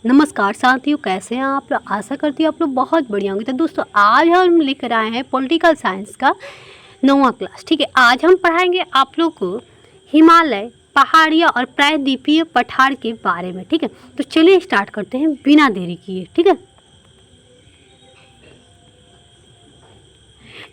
नमस्कार साथियों, कैसे हैं आप लोग। आशा करती हूँ आप लोग बहुत बढ़िया होंगे। तो दोस्तों, आज हम लेकर आए हैं पॉलिटिकल साइंस का 9वां क्लास। ठीक है, आज हम पढ़ाएंगे आप लोग को हिमालय, पहाड़ियाँ और प्रायद्वीपीय पठार के बारे में। ठीक है, तो चलिए स्टार्ट करते हैं बिना देरी किए। ठीक है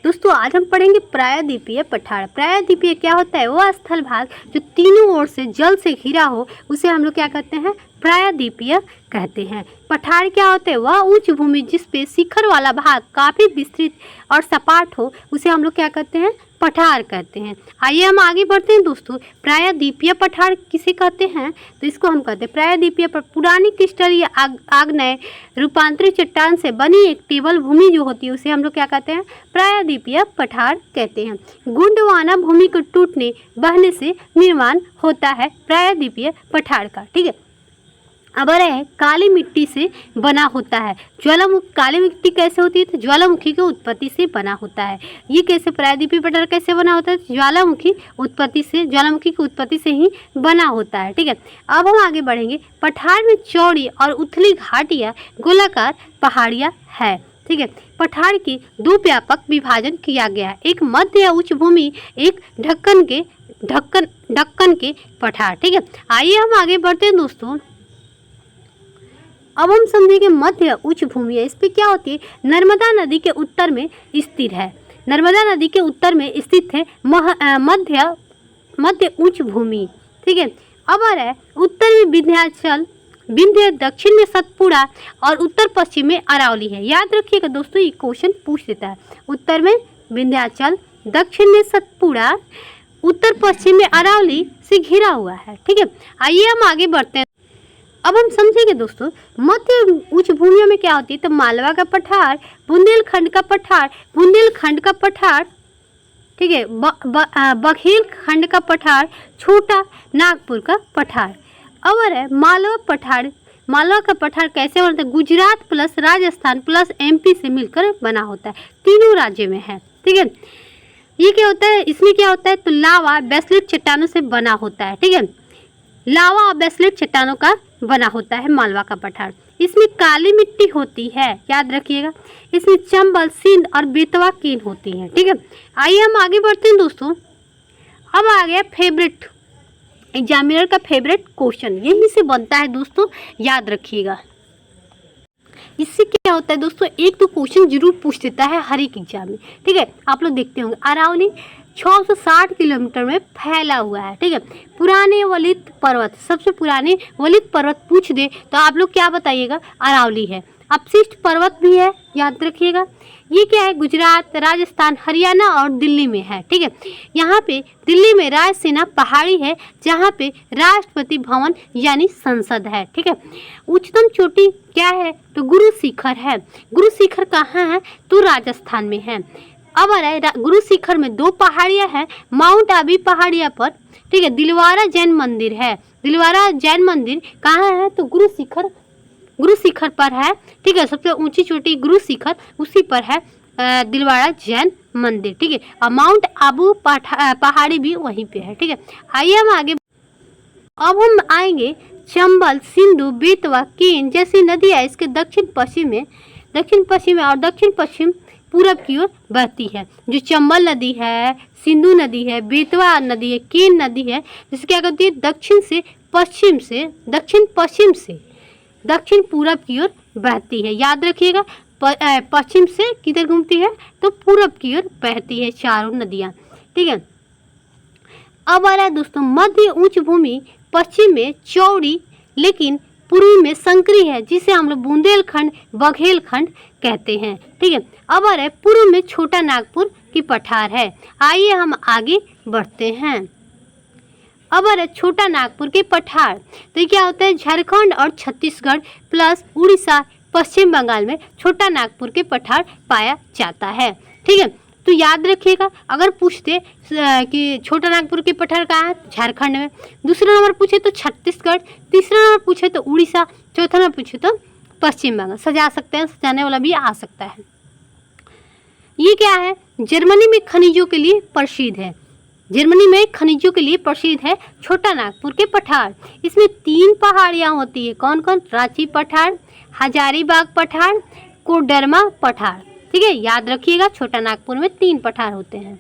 दोस्तों, आज हम पढ़ेंगे प्रायद्वीपीय पठार। प्रायद्वीपीय क्या होता है? वह स्थल भाग जो तीनों ओर से जल से घिरा हो, उसे हम लोग क्या कहते हैं? प्रायद्वीपीय कहते हैं। पठार क्या होते हैं? वह उच्च भूमि जिसपे शिखर वाला भाग काफी विस्तृत और सपाट हो, उसे हम लोग क्या कहते हैं? पठार कहते हैं। आइए हम आगे बढ़ते हैं दोस्तों। प्रायद्वीपीय पठार किसे कहते हैं? तो इसको हम कहते हैं प्रायद्वीपीय पुरानी क्रिस्टल या आग्नेय रूपांतरित चट्टान से बनी एक टेबल भूमि जो होती है, उसे हम लोग क्या कहते हैं? प्रायद्वीपीय पठार कहते हैं। गुंडवाना भूमि को टूटने बहने से निर्माण होता है प्रायद्वीपीय पठार का। ठीक है, अब है काली मिट्टी से बना होता है। ज्वालामुखी, काली मिट्टी कैसे होती है? तो ज्वालामुखी की उत्पत्ति से बना होता है। ये कैसे प्रायद्वीपीय पठार कैसे बना होता है? ज्वालामुखी की उत्पत्ति से ही बना होता है। ठीक है, अब हम आगे बढ़ेंगे। पठार में चौड़ी और उथली घाटियाँ, गोलाकार पहाड़ियाँ है। ठीक है, पठार के दो व्यापक विभाजन किया गया है, एक मध्य या उच्च भूमि, एक ढक्कन के पठार। ठीक है, आइए हम आगे बढ़ते हैं दोस्तों। अब हम समझेंगे मध्य उच्च भूमि है। इस पे क्या होती है? नर्मदा नदी के उत्तर में स्थित है। नर्मदा नदी के उत्तर में स्थित है मध्य उच्च भूमि। ठीक है, अब आ रहा है उत्तर में विंध्याचल, दक्षिण में सतपुड़ा और उत्तर पश्चिम में अरावली है। याद रखिएगा दोस्तों, ये क्वेश्चन पूछ देता है। उत्तर में विंध्याचल, दक्षिण में सतपुड़ा, उत्तर पश्चिम में अरावली से घिरा हुआ है। ठीक है, आइए हम आगे बढ़ते हैं। अब हम समझेंगे दोस्तों मध्य उच्च भूमियों में क्या होती है? तो मालवा का पठार, बुंदेलखंड का पठार, ठीक है, बघेलखंड का पठार, छोटा नागपुर का पठार। और है मालवा पठार। मालवा का पठार कैसे बनता है? Gujarat plus Rajasthan plus MP से मिलकर बना होता है, तीनों राज्य में है। ठीक है, ये क्या होता है? इसमें क्या होता है? तो लावा बेसल्ट चट्टानों से बना होता है। ठीक है, लावा और बेसल्ट चट्टानों का बना होता है मालवा का पठार। इसमें काली मिट्टी होती है, याद रखिएगा। इसमें चंबल, सिंध और बेतवा केन होती हैं। ठीक है, आइए हम आगे बढ़ते हैं दोस्तों। अब आ गया फेवरेट, एग्जामिनर का फेवरेट क्वेश्चन, यही से बनता है दोस्तों, याद रखिएगा। इससे क्या होता है दोस्तों? एक तो क्वेश्चन जरूर पूछ देता है हर एक एग्जाम में। ठीक है, आप लोग देखते होंगे अरावली 660 किलोमीटर में फैला हुआ है। ठीक है, पुराने वलित पर्वत, सबसे पुराने वलित पर्वत पूछ दे तो आप लोग क्या बताइएगा? अरावली है। अपशिष्ट पर्वत भी है, याद रखिएगा। ये क्या है? गुजरात, राजस्थान, हरियाणा और दिल्ली में है। ठीक है, यहाँ पे दिल्ली में रायसेना पहाड़ी है, जहाँ पे राष्ट्रपति भवन यानी संसद है। ठीक है, उच्चतम चोटी क्या है? तो गुरु शिखर है। गुरु शिखर कहाँ है? तो राजस्थान में है। अब आ रहा है गुरु शिखर में दो पहाड़ियाँ हैं, माउंट आबू पहाड़िया पर। ठीक है, दिलवारा जैन मंदिर है। दिलवारा जैन मंदिर कहाँ है? तो गुरु शिखर पर है। ठीक है, सबसे ऊंची चोटी गुरु शिखर, उसी पर है दिलवारा जैन मंदिर। ठीक है, और माउंट आबू पहाड़ी भी वहीं पे है। ठीक है, आइए हम आगे। अब हम आएंगे चंबल, सिंधु, बेतवा, केन जैसी नदियाँ इसके दक्षिण पश्चिम में और दक्षिण पश्चिम पूरब की ओर बहती है। जो चंबल नदी है, सिंधु नदी है, बेतवा नदी है, केन नदी है, जिसे क्या कहती है? दक्षिण पश्चिम से दक्षिण पूरब की ओर बहती है। याद रखिएगा, पश्चिम से किधर घूमती है? तो पूरब की ओर बहती है चारों नदियाँ। ठीक है, अब आ रहा है दोस्तों मध्य उच्च भूमि पश्चिम में चौड़ी लेकिन पूर्व में संकरी है, जिसे हम लोग बुंदेलखंड, बघेलखंड कहते हैं। ठीक है, अब आ रहा है पूर्व में छोटा नागपुर की पठार है। आइए हम आगे बढ़ते हैं। अब आ रहा है छोटा नागपुर के पठार। तो ये क्या होता है? झारखंड और छत्तीसगढ़ प्लस उड़ीसा, पश्चिम बंगाल में छोटा नागपुर के पठार पाया जाता है। ठीक है, तो याद रखिएगा, अगर पूछते कि छोटा नागपुर के पठार कहाँ है? झारखंड में। दूसरा नंबर पूछे तो छत्तीसगढ़, तीसरा नंबर पूछे तो उड़ीसा, चौथा नंबर पूछे तो पश्चिम बंगाल। सजा सकते हैं, सजाने वाला भी आ सकता है। ये क्या है? जर्मनी में खनिजों के लिए प्रसिद्ध है। जर्मनी में खनिजों के लिए प्रसिद्ध है छोटा नागपुर के पठार। इसमें 3 पहाड़ियाँ होती है, कौन कौन? रांची पठार, हजारीबाग पठार, कोडरमा पठार। ठीक है, याद रखिएगा, छोटा नागपुर में 3 पठार होते हैं।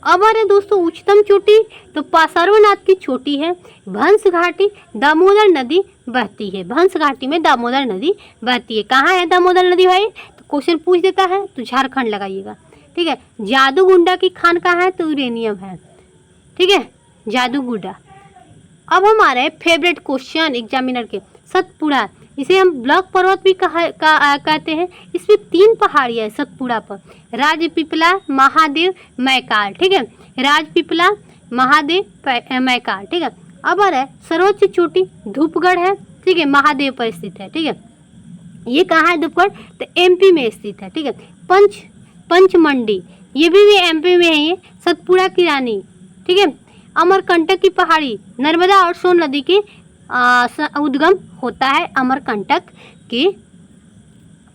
अब आ रहे दोस्तों उच्चतम चोटी, तो पार्श्वनाथ की चोटी है। भंस घाटी, दामोदर नदी बहती है। भंस घाटी में दामोदर नदी बहती है। कहाँ है दामोदर नदी भाई? तो क्वेश्चन पूछ देता है तो झारखंड लगाइएगा। ठीक है, जादूगुंडा की खान कहाँ है? तो यूरेनियम है। ठीक है, जादूगुंडा। अब हमारे फेवरेट क्वेश्चन एग्जामिनर के, सतपुड़ा, इसे हम ब्लॉक पर्वत भी कहते हैं। इसमें 3 पहाड़ियाँ है सतपुड़ा पर, राजपीपला, महादेव, मैकाल। ठीक है, राजपीपला, महादेव, मैकाल। ठीक है, अब आ रहा है सर्वोच्च चोटी धूपगढ़ है। ठीक है, महादेव पर स्थित है। ठीक है, ये कहाँ है धूपगढ़? तो एमपी में स्थित है। ठीक है, पंचमंडी, ये भी एमपी में है। ये सतपुड़ा की रानी। ठीक है, अमरकंटक की पहाड़ी, नर्मदा और सोन नदी की उद्गम होता है अमरकंटक के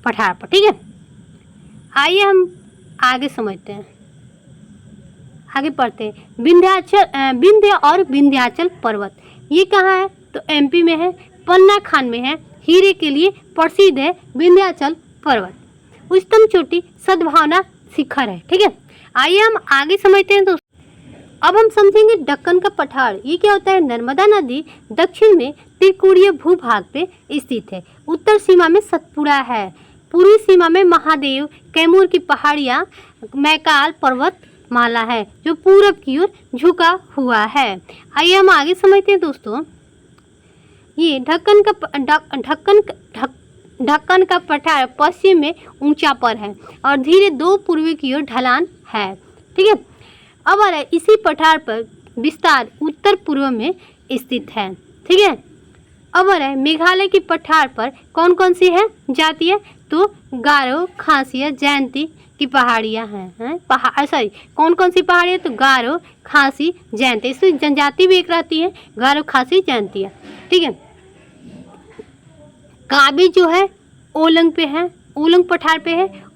पठार पर। ठीक है, आइए हम आगे समझते हैं, आगे पढ़ते हैं। विंध्य और विंध्याचल पर्वत, ये कहाँ है? तो एमपी में है, पन्ना खान में है। हीरे के लिए प्रसिद्ध है विंध्याचल पर्वत। उच्चतम चोटी सद्भावना शिखर है। ठीक है, आइए हम आगे समझते हैं दोस्तों। अब हम समझेंगे दक्कन का पठार। ये क्या होता है? नर्मदा नदी दक्षिण में त्रिकोणीय भूभाग पे स्थित है। उत्तर सीमा में सतपुड़ा है, पूर्वी सीमा में महादेव, कैमूर की पहाड़ियाँ, मैकाल पर्वत माला है जो पूरब की ओर झुका हुआ है। आइए हम आगे समझते हैं दोस्तों। ये ढक्कन का पठार पश्चिम में ऊंचा पर है और धीरे 2 पूर्वी की ओर ढलान है। ठीक है, अब आ रहा है इसी पठार पर विस्तार उत्तर पूर्व में स्थित है। ठीक है, अब आ रहा है मेघालय की पठार पर कौन कौन सी है जाति है? तो गारो, खासिया, जयंती की पहाड़ियाँ हैं। सॉरी, कौन कौन सी पहाड़ियाँ? तो गारो, खासी, जयंती। इसमें जनजाति भी एक रहती है, गारो, खासी, जयंतिया। ठीक है, काबी जो है ओलंग पे है, ओलंग पठार पे है,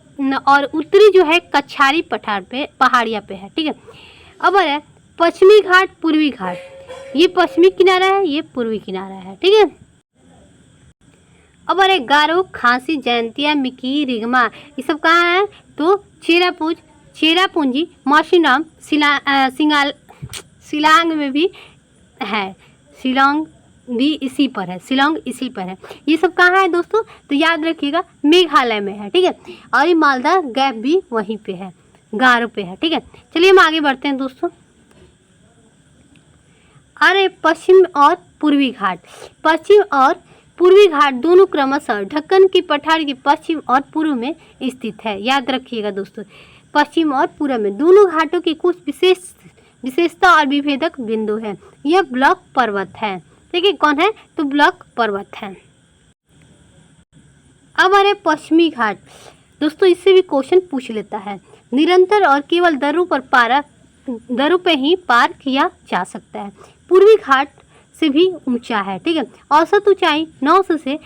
और उत्तरी जो है कछारी पठार पे, पहाड़िया पे है। ठीक है, अब आ रहा है पश्चिमी घाट, पूर्वी घाट। ये पश्चिमी किनारा है, ये पूर्वी किनारा है। ठीक है, अब आ रहा है गारो, खासी, जयंतिया, मिकी, रिगमा, ये सब कहाँ है? तो चेरापूंजी, मौसिनराम, शिलांग में भी है। शिलांग भी इसी पर है, शिलांग इसी पर है। ये सब कहाँ है दोस्तों? तो याद रखिएगा मेघालय में है। ठीक है, और ये मालदा गैप भी वहीं पे है, गारो पे है। ठीक है, चलिए हम आगे बढ़ते हैं दोस्तों। अरे पश्चिम और पूर्वी घाट, पश्चिम और पूर्वी घाट दोनों क्रमशः ढक्कन की पठार के पश्चिम और पूर्व में स्थित है। याद रखिएगा दोस्तों, पश्चिम और पूर्व में दोनों घाटों की कुछ विशेषता और विभेदक बिंदु है। यह ब्लॉक पर्वत है। ठीक है, कौन है? तो ब्लॉक पर्वत है। अब आ रहे पश्चिमी घाट दोस्तों, इससे भी क्वेश्चन पूछ लेता है। निरंतर और केवल दरों पे ही पार किया जा सकता है। पूर्वी घाट से भी ऊंचा है। ठीक है, औसत ऊंचाई 900 से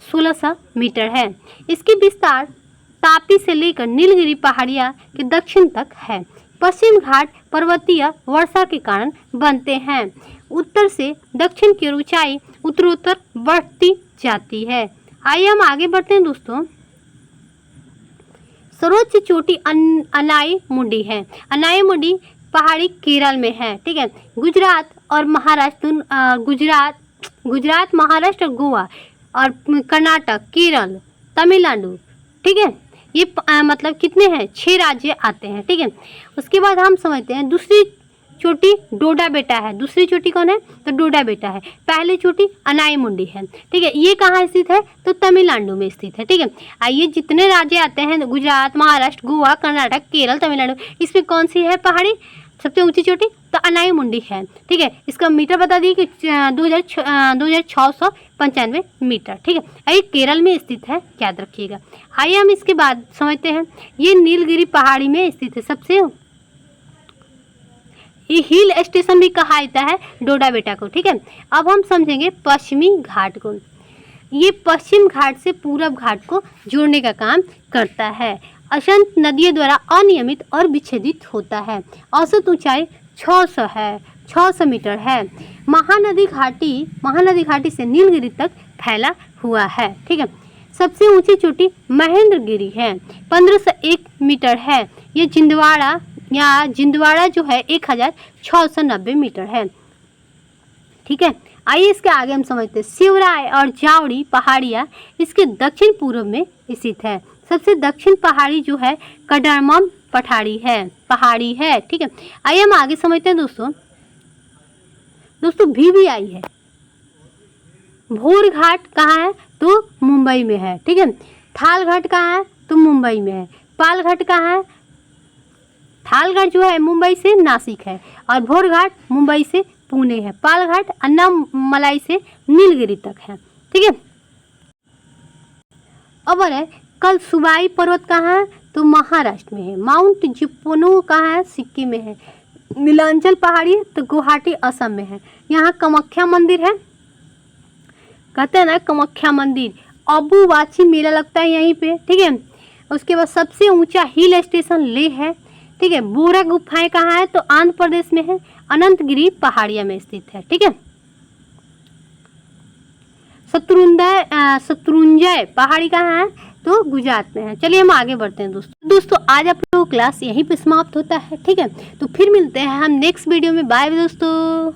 1600 मीटर है। इसकी विस्तार तापी से लेकर नीलगिरी पहाड़ियाँ के दक्षिण तक है। पश्चिम घाट पर्वतीय वर्षा के कारण बनते हैं। उत्तर से दक्षिण की ऊंचाई उत्तरोत्तर बढ़ती जाती है। आइए हम आगे बढ़ते हैं दोस्तों। सर्वोच्च चोटी अनाईमुडी है। अनाईमुडी पहाड़ी केरल में है। ठीक है, गुजरात, महाराष्ट्र, गोवा और कर्नाटक, केरल, तमिलनाडु। ठीक है, ये मतलब कितने हैं? 6 राज्य आते हैं। ठीक है, उसके बाद हम समझते हैं दूसरी चोटी डोडा बेटा है। दूसरी चोटी कौन है? तो डोडा बेटा है। पहली चोटी अनाईमुडी है। ठीक है, ये कहाँ स्थित है? तो तमिलनाडु में स्थित है। ठीक है, आइए जितने राज्य आते हैं गुजरात, महाराष्ट्र, गोवा, कर्नाटक, केरल, तमिलनाडु, इसमें कौन सी है पहाड़ी सबसे ऊंची चोटी? तो अनाईमुडी है। ठीक है, इसका मीटर बता दिए कि 2695 मीटर। ठीक है, ये केरल में स्थित है, याद रखिएगा। आइए हम इसके बाद समझते हैं। ये नीलगिरी पहाड़ी में स्थित है सबसे। ये हिल स्टेशन भी कहा जाता है डोडा बेटा को। ठीक है, अब हम समझेंगे पश्चिमी घाट को। ये पश्चिम घाट से पूरब घाट को जोड़ने का काम करता है असंख्य नदियों द्वारा अनियमित और विच्छेदित होता है। औसत ऊंचाई 600 मीटर है। महानदी घाटी से नीलगिरी तक फैला हुआ है। ठीक है। सबसे ऊंची चोटी महेंद्रगिरी है, 1501 मीटर है। ये जिंदवाड़ा जो है 1690 मीटर है। ठीक है। आइए इसके आगे हम समझते हैं। शिवराय और जावड़ी पहाड़ियाँ इसके दक्षिण पूर्व में स्थित है। सबसे दक्षिण पहाड़ी जो है कडारमम पहाड़ी है। ठीक है। आइए हम आगे समझते हैं दोस्तों VVI है। भोर घाट कहाँ है? तो मुंबई में है। ठीक है। थाल घाट कहाँ है? तो मुंबई में है। पाल घाट कहाँ है? थाल घाट जो है मुंबई से नासिक है और भोर घाट मुंबई से पुणे है। पाल घाट अन्नामलाई से नीलगिरी तक है। ठीक है। अब है कल सुबाई पर्वत कहाँ है? तो महाराष्ट्र में है। माउंट जिपनो कहाँ है? सिक्किम में है। नीलांचल पहाड़ी तो गुवाहाटी असम में है। यहाँ कामाख्या मंदिर है, कहते हैं ना कामाख्या मंदिर। अम्बुबाची मेला लगता है यहीं पे। ठीक है। उसके बाद सबसे ऊंचा हिल स्टेशन लेह है। ठीक है। बोरा गुफाएं कहाँ है? तो आंध्र प्रदेश में है। अनंतगिरी पहाड़िया में स्थित है। ठीक है। शत्रुंजय पहाड़ी कहाँ है? तो गुजरात में है। चलिए हम आगे बढ़ते हैं दोस्तों आज आप लोगों क्लास यहीं पे समाप्त होता है। ठीक है। तो फिर मिलते हैं हम नेक्स्ट वीडियो में। बाय दोस्तों।